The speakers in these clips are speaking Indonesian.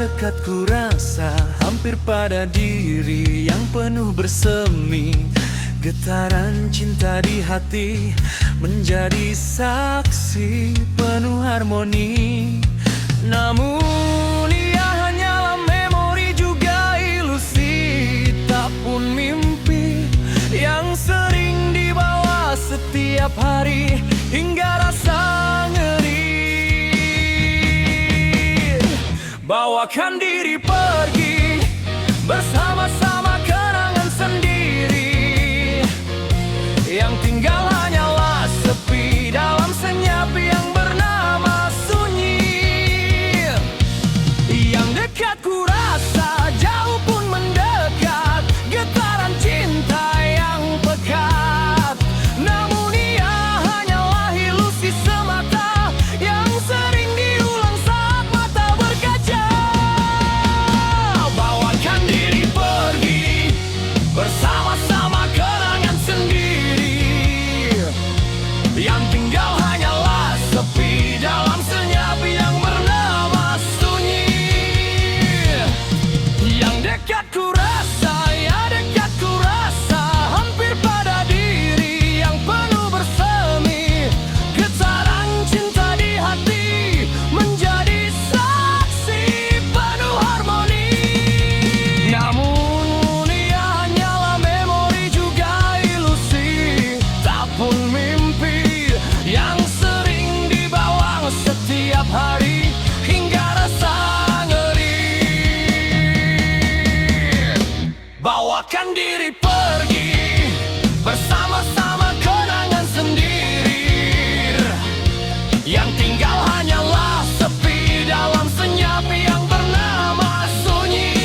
Dekat ku rasa hampir pada diri yang penuh bersemi. Getaran cinta di hati menjadi saksi penuh harmoni. Namun ia hanyalah memori juga ilusi, tak pun mimpi yang sering dibawa setiap hari hingga rasa ngeri. Bawakan diri pergi bersama-sama kenangan sendiri, yang tinggal hanyalah sepi dalam senyap yang bernama sunyi. Yang dekat ku rasa jauh pun mendekat, getaran cinta yang pekat. Namun ia hanyalah ilusi semata yang sering diulang saat mata berkaca. Bawakan diri pergi bersama-sama kenangan sendiri, yang tinggal hanyalah sepi dalam senyap yang bernama sunyi. Yang dekat ku rasa, ya dekat ku rasa hampir pada diri yang penuh bersemi. Getaran cinta di hati menjadi saksi penuh harmoni. Namun ia hanyalah memori juga ilusi, tak pun mimpi yang sering dibawa setiap hari hingga rasa ngeri. Bawakan diri pergi bersama-sama kenangan sendiri, yang tinggal hanyalah sepi dalam senyap yang bernama sunyi.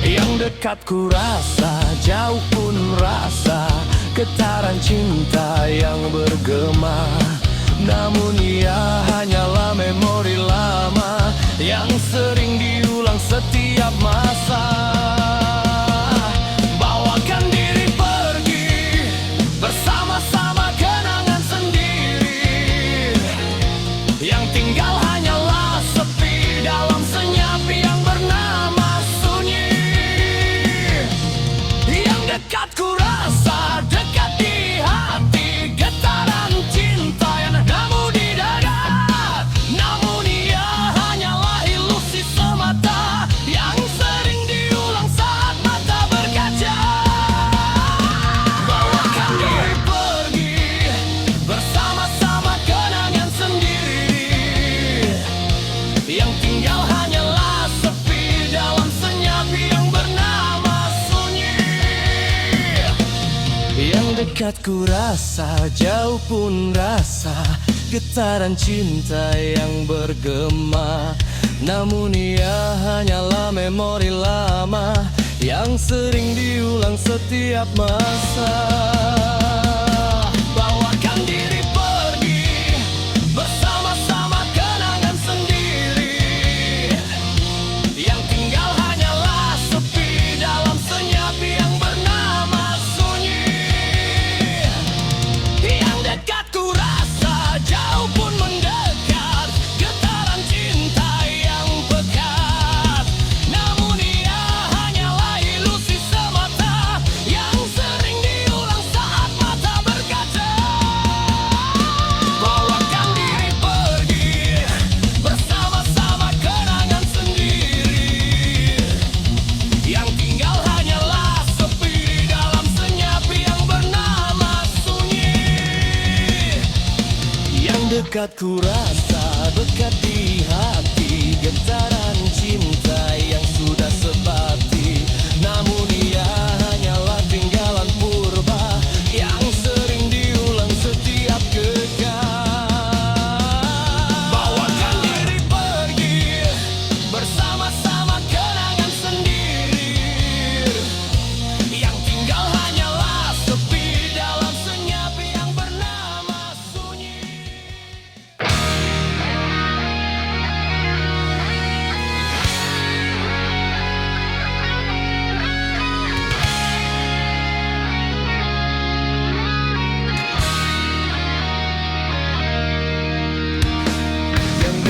Yang dekat ku rasa jauh pun rasa getaran cinta yang bergema. Namun ia hanyalah memori lama yang sering diulang setiap masa. Bawakan diri pergi bersama-sama kenangan sendiri, yang tinggal hanyalah sepi dalam senyap yang bernama sunyi. Yang dekat ku rasa dekat di hati, getaran cinta yang nemu di dada. Namun ia hanyalah ilusi semata yang sering diulang saat mata berkaca. Bawakan diri pergi bersama-sama kenangan sendiri, yang tinggal hanyalah sepi dalam senyap yang bernama sunyi. Yang dekat ku rasa jauh pun rasa getaran cinta yang bergema. Namun ia hanyalah memori lama yang sering diulang setiap masa. Bawakan diri pergi bersama-sama kenangan sendiri, yang tinggal hanyalah sepi dalam senyap yang bernama sunyi. Yang dekat ku rasa jauh pun mendekat, getaran cinta yang pekat. Namun ia hanyalah ilusi semata yang sering diulang saat mata berkaca. Bawakan diri pergi bersama-sama kenangan sendiri, yang tinggal hanyalah sepi dalam senyap yang bernama sunyi. Yang dekat ku rasa dekat di hati, getaran cinta yang sudah sebati. Namun ia hanyalah tinggalan purba yang sering diulang setiap gegar. Bawakan diri pergi bersama-sama kenangan sendiri, yang tinggal hanyalah sepi dalam senyap yang bernama sunyi.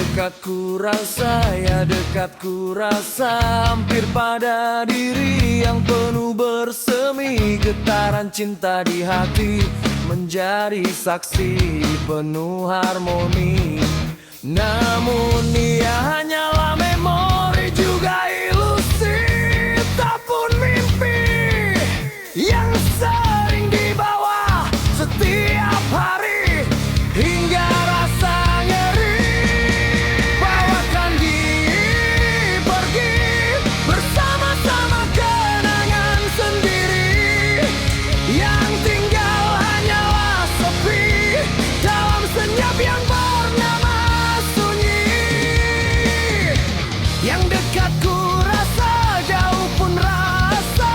dekat ku rasa, ya dekat ku rasa, hampir pada diri yang penuh bersemi. Getaran cinta di hati menjadi saksi penuh harmoni. Namun ia hanyalah memori, juga ilusi, tak pun mimpi yang sering dibawa setiap hari hingga rasa nyeri. Bawakan diri pergi bersama-sama kenangan sendiri, yang tinggal hanyalah sepi dalam senyap yang bernama sunyi. Yang dekat ku rasa, jauh pun rasa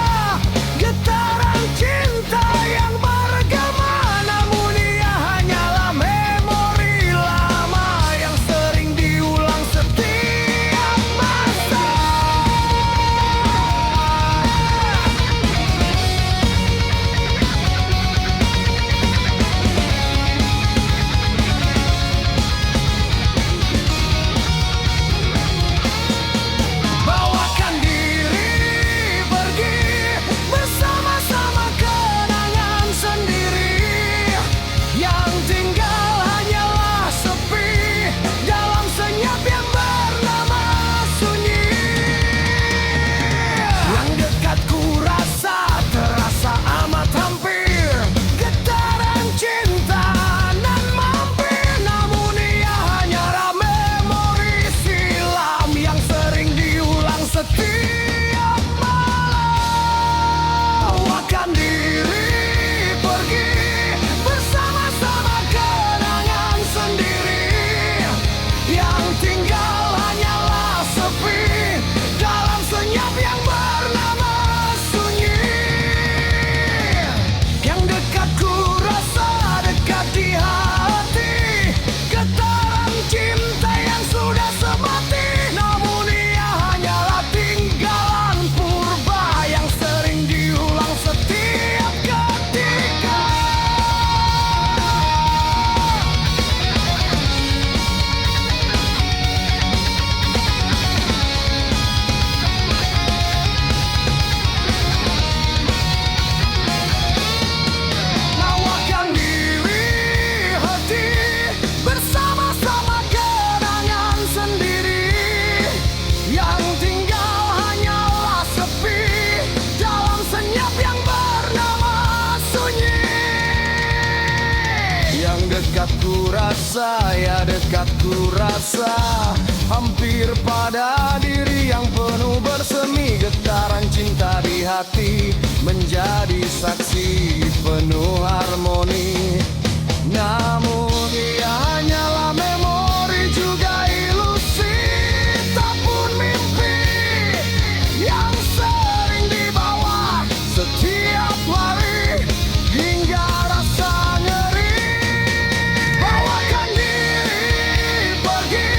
getaran cinta yang bergema. Namun ia hanyalah memori lama yang sering diulang setiap masa. Bawakan diri pergi bersama-sama kenangan sendiri, yang tinggal hanyalah sepi dalam senyap yang bernama sunyi. Yang dekat ku rasa terasa amat hampir, getaran cinta nan mampir. Namun ia hanyalah memori silam yang sering diulang setiap malam. Bawakan diri pergi bersama-sama kenangan sendiri, yang tinggal hanyalah sepi dalam senyap yang bernama sunyi. Yang dekat ku rasa, dekat di hati, getaran cinta yang sudah semati. Namun ia hanyalah tinggalan purba yang sering diulang setiap ketika. Bawakan diri hati bersama-sama kenangan sendiri, yang tinggal hanyalah sepi dalam senyap yang bernama sunyi. Yang dekat ku rasa, ya dekat ku rasa, hampir pada diri yang penuh bersemi. Getaran cinta di hati menjadi saksi penuh harmoni. Namun ia hanyalah memori, juga ilusi, tak pun mimpi yang sering dibawa setiap hari hingga rasa nyeri. Bawakan diri pergi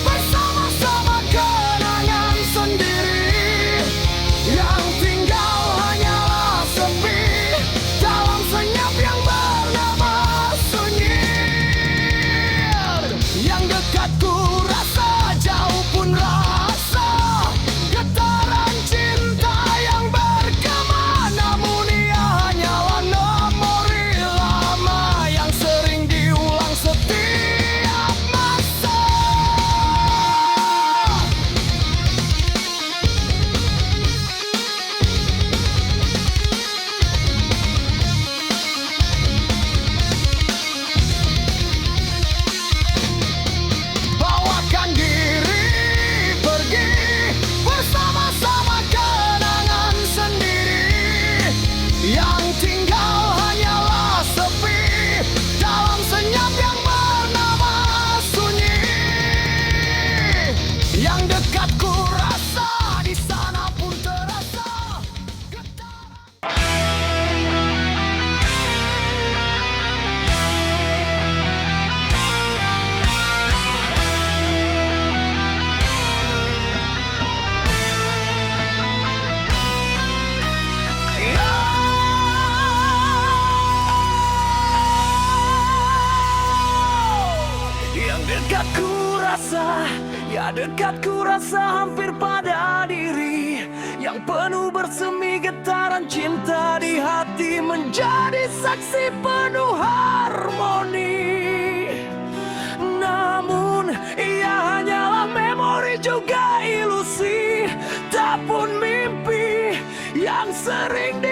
bersama-sama kenangan sendiri, yang tinggal hanyalah sepi dalam senyap yang bernama sunyi. Yang dekat ku rasa, jauh pun rasa getaran cinta yang bergema. Namun ia hanyalah memori lama yang sering diulang setiap masa. Bawakan diri rasa, ya dekat ku rasa hampir pada diri, yang penuh bersemi getaran cinta di hati, menjadi saksi penuh harmoni. Namun ia hanyalah memori juga ilusi, tak pun mimpi yang sering